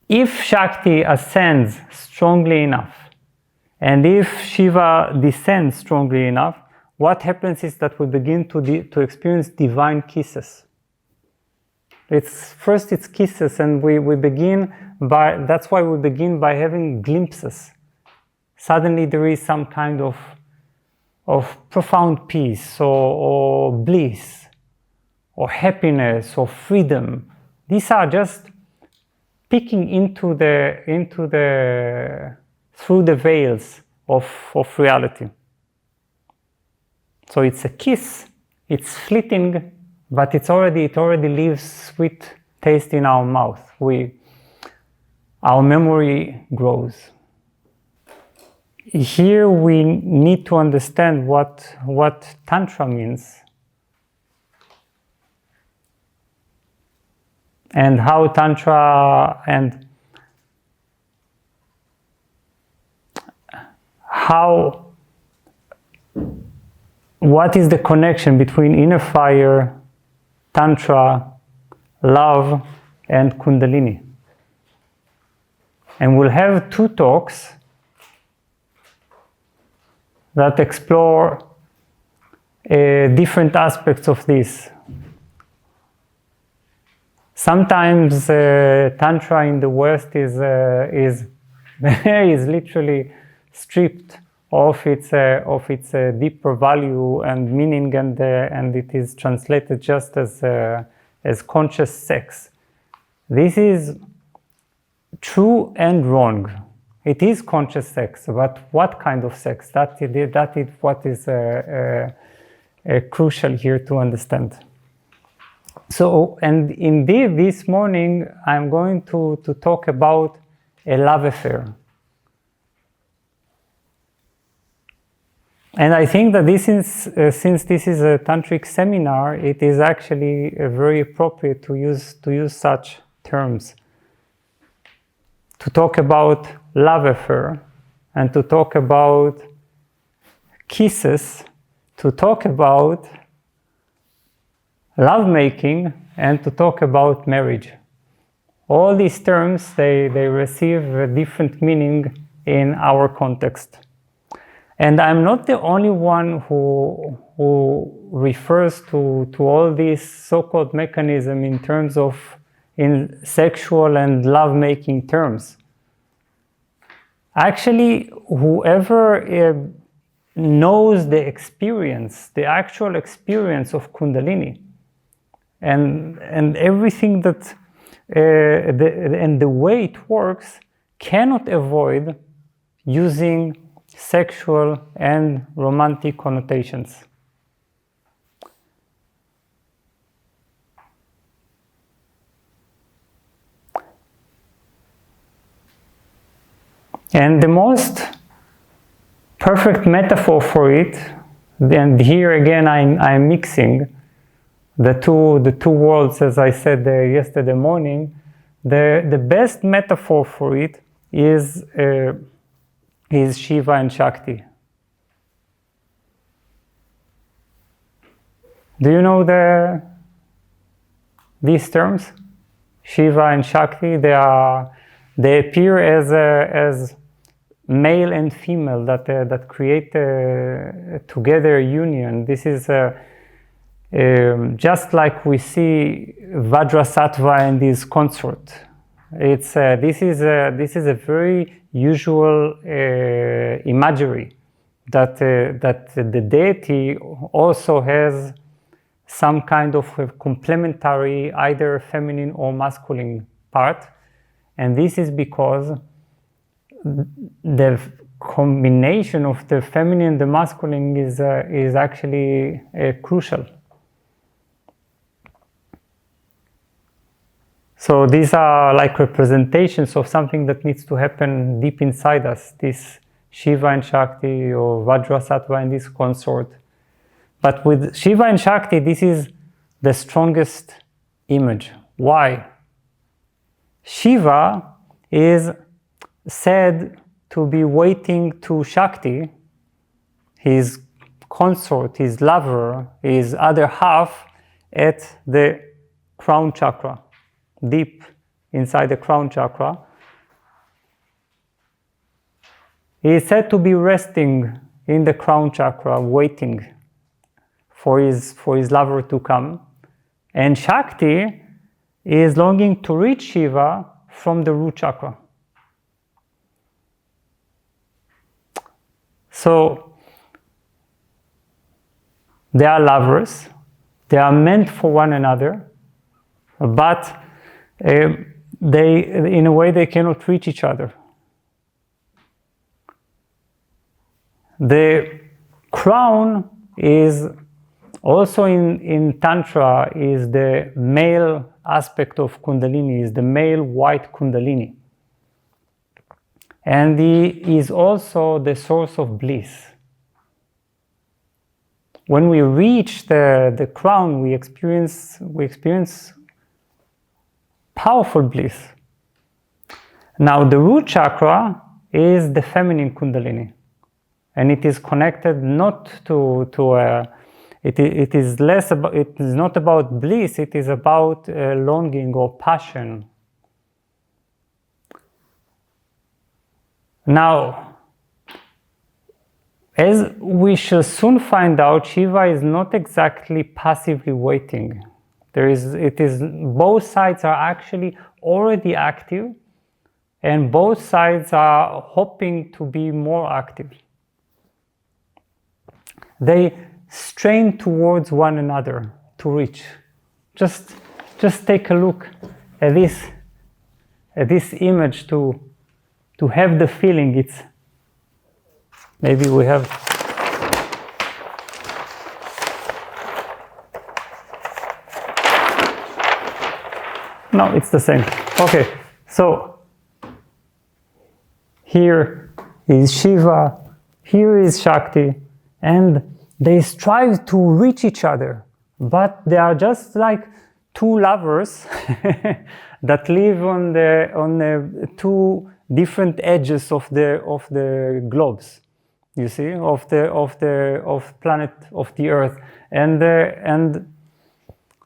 if Shakti ascends strongly enough, and if Shiva descends strongly enough, what happens is that we begin to experience divine kisses. It's kisses, and we begin by, that's why we begin by having glimpses. Suddenly there is some kind of profound peace, or bliss, or happiness, or freedom. These are just peeking through the veils of reality. So it's a kiss, it's fleeting, but it already leaves sweet taste in our mouth. Our memory grows. Here we need to understand what Tantra means, and how Tantra and what is the connection between inner fire, Tantra, love, and Kundalini. And we'll have 2 talks that explore different aspects of this. Sometimes Tantra in the West is literally stripped of its deeper value and meaning, and it is translated just as conscious sex. This is true and wrong. It is conscious sex, but what kind of sex? That is what is crucial here to understand. So, and indeed, this morning I'm going to talk about a love affair. And I think that this is, since this is a tantric seminar, it is actually very appropriate to use such terms. To talk about love affair, and to talk about kisses, to talk about lovemaking, and to talk about marriage. All these terms, they receive a different meaning in our context. And I'm not the only one who refers to all these so-called mechanisms in terms of in sexual and love-making terms. Actually, whoever knows the experience, the actual experience of Kundalini, and everything that and the way it works, cannot avoid using sexual and romantic connotations. And the most perfect metaphor for it, and here again I'm mixing the two worlds, as I said yesterday morning. The best metaphor for it is Shiva and Shakti. Do you know these terms? Shiva and Shakti. They appear as male and female that create together a union. This is just like we see Vajrasattva and his consort. This is a very usual imagery that the deity also has some kind of a complementary, either feminine or masculine part, and this is because the combination of the feminine and the masculine is actually crucial. So these are like representations of something that needs to happen deep inside us, this Shiva and Shakti, or Vajrasattva and this consort. But with Shiva and Shakti, this is the strongest image. Why? Shiva is said to be waiting to Shakti, his consort, his lover, his other half, at the crown chakra, deep inside the crown chakra. He is said to be resting in the crown chakra, waiting for his lover to come. And Shakti is longing to reach Shiva from the root chakra. So they are lovers, they are meant for one another, but in a way they cannot reach each other. The crown is also in Tantra is the male aspect of Kundalini, is the male white Kundalini. And he is also the source of bliss. When we reach the crown, we experience powerful bliss. Now, the root chakra is the feminine Kundalini, and it is connected not it is less about, it is not about bliss, it is about longing or passion. Now, as we shall soon find out, Shiva is not exactly passively waiting. Both sides are actually already active, and both sides are hoping to be more active. They strain towards one another to reach. Just take a look at this image to have the feeling. It's maybe we have. No, it's the same. Okay, so here is Shiva, here is Shakti, and they strive to reach each other, but they are just like two lovers that live on the two different edges of the globes. You see, of planet of the Earth, and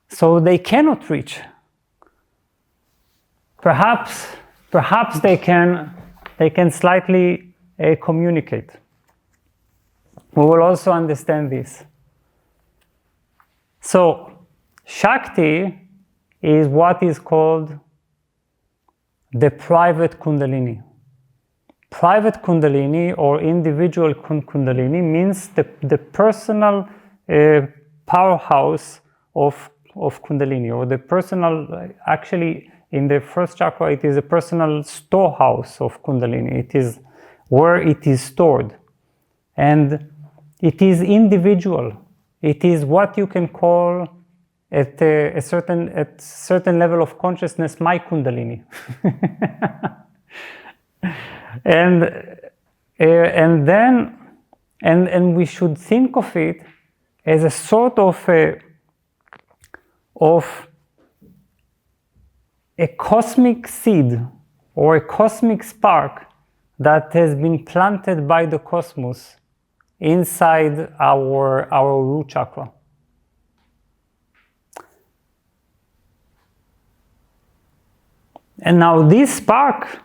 so they cannot reach. Perhaps they can slightly communicate. We will also understand this. So, Shakti is what is called the private Kundalini. Private Kundalini or individual Kundalini means the personal powerhouse of Kundalini, or the personal, actually in the first chakra it is a personal storehouse of Kundalini. It is where it is stored. And it is individual. It is what you can call at a certain level of consciousness my Kundalini. and we should think of it as a sort of a cosmic seed or a cosmic spark that has been planted by the cosmos inside our root chakra. And now this spark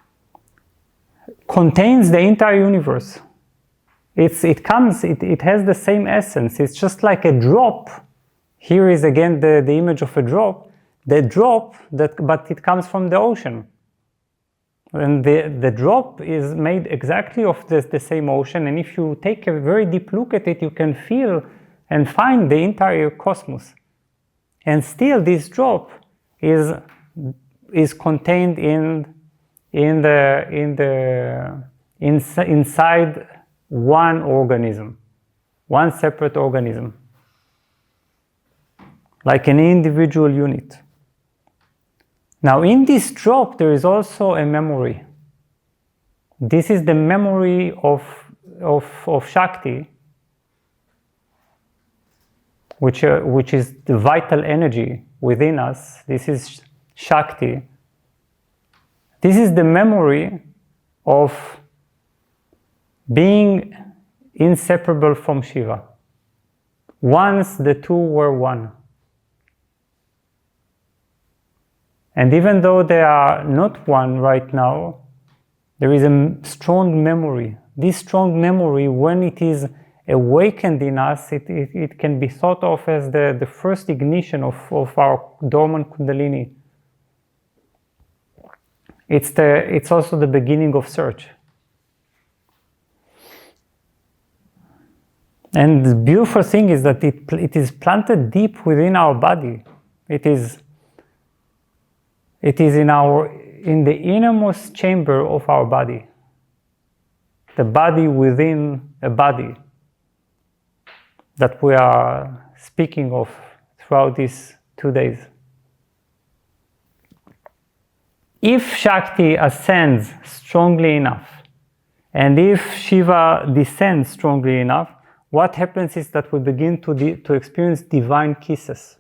contains the entire universe. It has the same essence. It's just like a drop. Here is again the image of a drop. The drop but it comes from the ocean. And the drop is made exactly of the same ocean, and if you take a very deep look at it, you can feel and find the entire cosmos. And still, this drop is contained inside one organism, one separate organism, like an individual unit. Now, in this drop, there is also a memory. This is the memory of Shakti, which is the vital energy within us. This is Shakti. This is the memory of being inseparable from Shiva. Once the two were one. And even though they are not one right now, there is a strong memory this strong memory, when it is awakened in us, it can be thought of as the first ignition of our dormant Kundalini. It's also the beginning of search. And the beautiful thing is that it is planted deep within our body. It is in the innermost chamber of our body. The body within a body that we are speaking of throughout these 2 days. If Shakti ascends strongly enough, and if Shiva descends strongly enough, what happens is that we begin to experience divine kisses.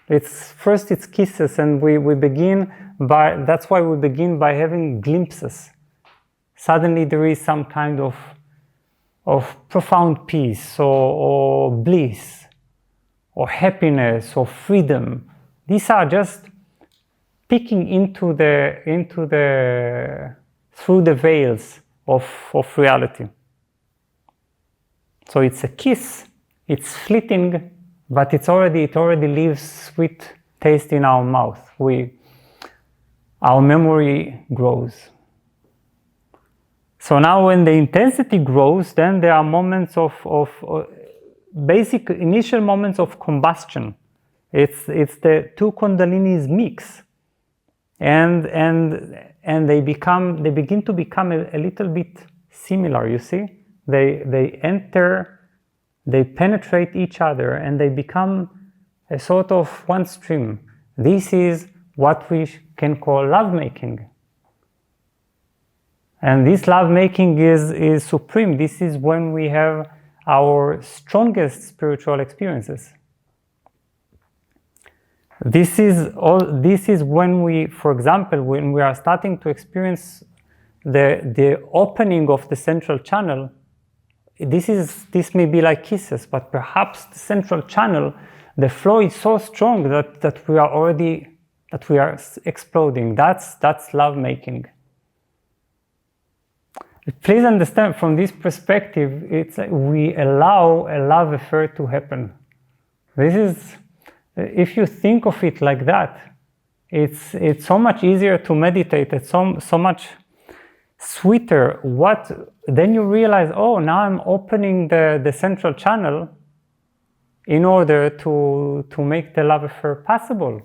It's kisses, and we begin by, that's why we begin by having glimpses. Suddenly there is some kind of profound peace, or bliss, or happiness, or freedom. These are just peeking through the veils of reality. So it's a kiss, it's fleeting, but it already leaves sweet taste in our mouth. Our memory grows. So now when the intensity grows, then there are moments of basic initial moments of combustion. It's the two Kundalinis mix, and they begin to become a little bit similar. You see, they penetrate each other, and they become a sort of one stream. This is what we can call lovemaking. And this lovemaking is supreme. This is when we have our strongest spiritual experiences. This is when we, for example, when we are starting to experience the opening of the central channel. This may be like kisses, but perhaps the central channel, the flow is so strong that we are exploding. That's lovemaking. Please understand, from this perspective, it's like we allow a love affair to happen. This is, if you think of it like that, it's so much easier to meditate. It's so much sweeter. Then you realize, oh, now I'm opening the central channel in order to make the love affair possible,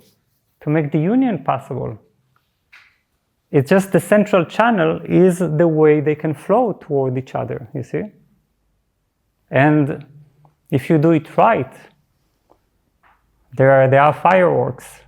to make the union possible. It's just the central channel is the way they can flow toward each other, you see? And if you do it right, there are fireworks.